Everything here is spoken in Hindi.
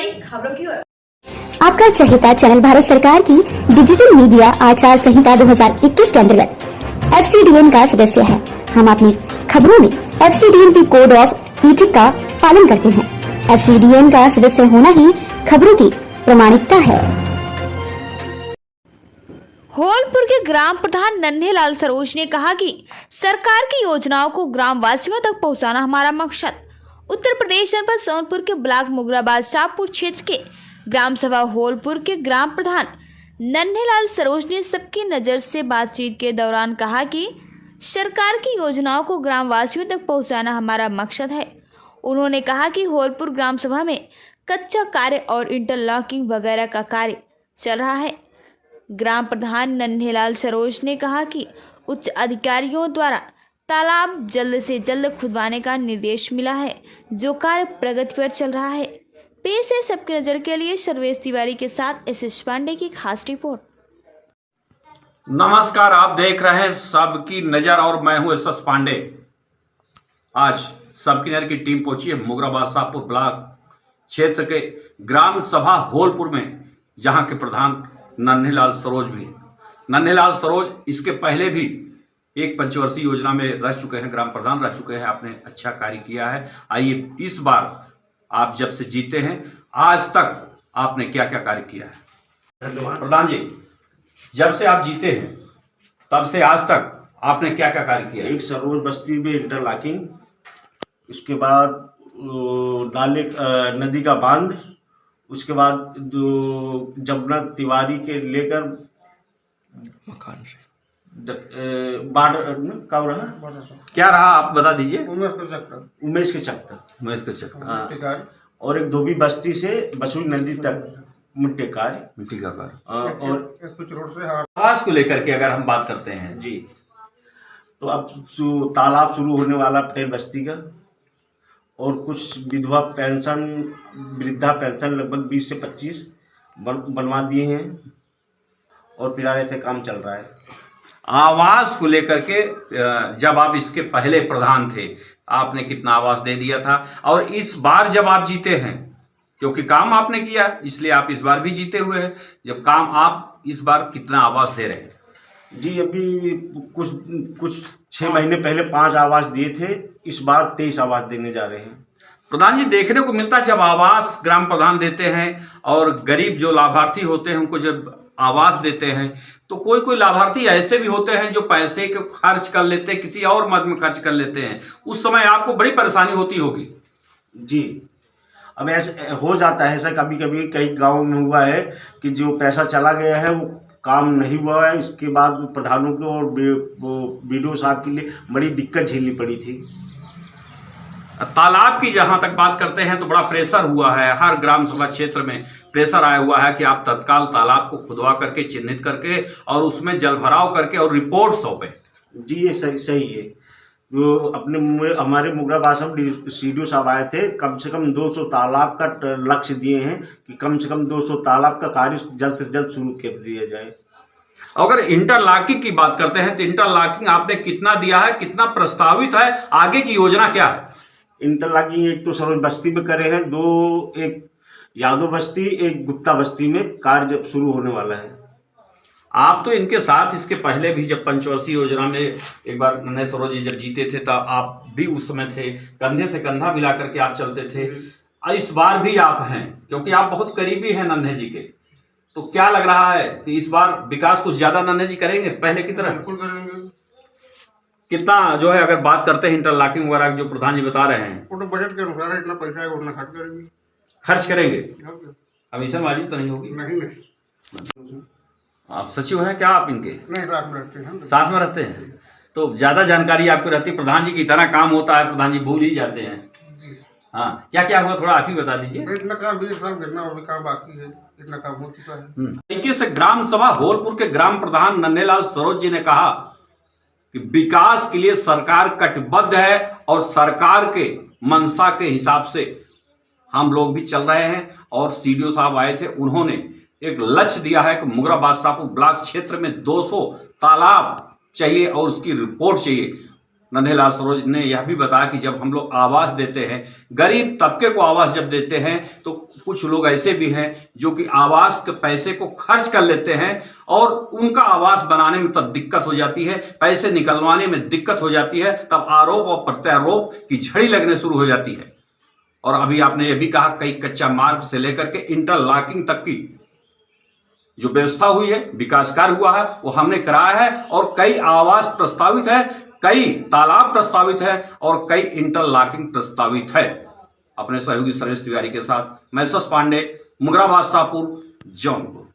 बड़ी खबरों की ओर। आपका चहेता चैनल भारत सरकार की डिजिटल मीडिया आचार संहिता 2021 के अंतर्गत FCDN का सदस्य है। हम अपनी खबरों में FCDN की कोड ऑफ इथिक का पालन करते हैं। FCDN का सदस्य होना ही खबरों की प्रामाणिकता है। होलपुर के ग्राम प्रधान नन्हेलाल सरोज ने कहा कि सरकार की योजनाओं को ग्राम वासियों तक पहुंचाना हमारा मकसद। उत्तर प्रदेश जनपद सोनपुर के ब्लॉक मुगराबाद शाहपुर क्षेत्र के ग्राम सभा होलपुर के ग्राम प्रधान नन्हेलाल सरोज ने सबकी नज़र से बातचीत के दौरान कहा कि सरकार की योजनाओं को ग्राम वासियों तक पहुंचाना हमारा मकसद है। उन्होंने कहा कि होलपुर ग्राम सभा में कच्चा कार्य और इंटरलॉकिंग वगैरह का कार्य चल रहा है। ग्राम प्रधान नन्हेलाल सरोज ने कहा कि उच्च अधिकारियों द्वारा तालाब जल्द से जल्द खुदवाने का निर्देश मिला है, जो कार्य प्रगति पर चल रहा है। पेश है सबकी नजर के लिए सर्वेश तिवारी के साथ SS पांडे की खास रिपोर्ट। नमस्कार, आप देख रहे हैं सबकी नजर और मैं हूं SS पांडे। आज सबकी नजर की टीम पहुंची है मुगराबाद शाहपुर ब्लॉक क्षेत्र के ग्राम सभा होलपुर में, जहां के प्रधान नन्हेलाल सरोज भी। नन्हेलाल सरोज इसके पहले भी एक पंचवर्षीय योजना में रह चुके हैं, ग्राम प्रधान रह चुके हैं, आपने अच्छा कार्य किया है। आइए इस बार आप जब से जीते हैं आज तक आपने क्या क्या कार्य किया है? प्रधान जी, जब से आप जीते हैं तब से आज तक आपने क्या क्या कार्य किया है? एक सरोज बस्ती में इंटरलॉकिंग, उसके बाद नाले नदी का बांध, उसके बाद जमुना तिवारी के लेकर मकान से बार्डर कब रहा, क्या रहा आप बता दीजिए। उमेश के चक्कर हाँ। और एक धोबी बस्ती से बसुई नदी तक मिट्टी का कार्य और कुछ रोड से आवास को लेकर के अगर हम बात करते हैं जी, तो अब तालाब शुरू होने वाला पटेल बस्ती का, और कुछ विधवा पेंशन वृद्धा पेंशन लगभग 20 से 25 बनवा दिए हैं, और फिलहाल ऐसे काम चल रहा है। आवास को लेकर के जब आप इसके पहले प्रधान थे आपने कितना आवास दे दिया था, और इस बार जब आप जीते हैं, क्योंकि काम आपने किया इसलिए आप इस बार भी जीते हुए हैं, जब काम आप इस बार कितना आवास दे रहे हैं? जी, अभी कुछ 6 महीने पहले 5 आवास दिए थे, इस बार 23 आवास देने जा रहे हैं। प्रधान जी, देखने को मिलता है जब आवास ग्राम प्रधान देते हैं और गरीब जो लाभार्थी होते हैं उनको जब आवास देते हैं, तो कोई कोई लाभार्थी ऐसे भी होते हैं जो पैसे को खर्च कर लेते हैं, किसी और मद में खर्च कर लेते हैं। उस समय आपको बड़ी परेशानी होती होगी। जी, अब ऐसे हो जाता है, ऐसा कभी कभी कई गाँव में हुआ है कि जो पैसा चला गया है वो काम नहीं हुआ है, इसके बाद प्रधानों को और BDO साहब के लिए बड़ी दिक्कत झेलनी पड़ी थी। तालाब की जहां तक बात करते हैं तो बड़ा प्रेशर हुआ है, हर ग्राम सभा क्षेत्र में प्रेशर आया हुआ है कि आप तत्काल तालाब को खुदवा करके चिन्हित करके और उसमें जल भराव करके और रिपोर्ट सौंपे। जी, ये सही है। जो अपने हमारे मुगराबाद CDO साहब आए थे, कम से कम 200 तालाब का लक्ष्य दिए हैं कि कम से कम 200 तालाब का कार्य जल्द से जल्द शुरू कर दिया जाए। अगर इंटरलॉकिंग की बात करते हैं तो इंटरलॉकिंग आपने कितना दिया है, कितना प्रस्तावित है, आगे की योजना क्या है? इंटरलॉकिंग एक तो सरोज बस्ती में करे हैं, 2 एक यादव बस्ती, एक गुप्ता बस्ती में कार्य जब शुरू होने वाला है। आप तो इनके साथ इसके पहले भी जब पंचवर्षीय योजना में एक बार नन्हे सरोज जी जब जीते थे तब आप भी उस समय थे, कंधे से कंधा मिला करके आप चलते थे। इस बार भी आप हैं, क्योंकि आप बहुत करीबी हैं नन्हे जी के, तो क्या लग रहा है कि इस बार विकास कुछ ज्यादा नन्हे जी करेंगे पहले की तरह? बिल्कुल करेंगे। कितना जो है अगर बात करते हैं इंटरलॉकिंग वगैरह जो प्रधान जी बता रहे हैं, वो तो बजट के अनुसार इतना पैसा है उतना खर्च करेंगे। खर्च करेंगे, हमेशाबाजी तो नहीं होगी? नहीं। आप सचिव हैं क्या आप इनके? नहीं, साथ में रहते हैं। साथ में रहते हैं तो ज्यादा जानकारी आपको रहती है। प्रधान जी की तरह काम होता है, प्रधान जी भूल ही जाते हैं। हाँ, क्या क्या हुआ थोड़ा आप ही बता दीजिए। इतना काम 20 साल करना और भी काम बाकी है, इतना काम हो चुका है। तरीके से ग्राम सभा होलपुर के ग्राम प्रधान नन्हेलाल सरोज जी ने कहा कि विकास के लिए सरकार कटिबद्ध है और सरकार के मंशा के हिसाब से हम लोग भी चल रहे हैं। और CDO साहब आए थे, उन्होंने एक लक्ष्य दिया है कि मुगराबाद शाहपुर ब्लॉक क्षेत्र में 200 तालाब चाहिए और उसकी रिपोर्ट चाहिए। नन्हेलाल सरोज ने यह भी बताया कि जब हम लोग आवास देते हैं, गरीब तबके को आवास जब देते हैं, तो कुछ लोग ऐसे भी हैं जो कि आवास के पैसे को खर्च कर लेते हैं और उनका आवास बनाने में तब दिक्कत हो जाती है, पैसे निकलवाने में दिक्कत हो जाती है, तब आरोप और प्रत्यारोप की झड़ी लगने शुरू हो जाती है। और अभी आपने ये भी कहा कई कच्चा मार्ग से लेकर के इंटरलॉकिंग तक की जो व्यवस्था हुई है, विकास कार्य हुआ है, वो हमने कराया है और कई आवास प्रस्तावित है, कई तालाब प्रस्तावित है और कई इंटरलॉकिंग प्रस्तावित है। अपने सहयोगी सुरेश तिवारी के साथ मैं शश पांडे, मुगराबाद शाहपुर, जौनपुर।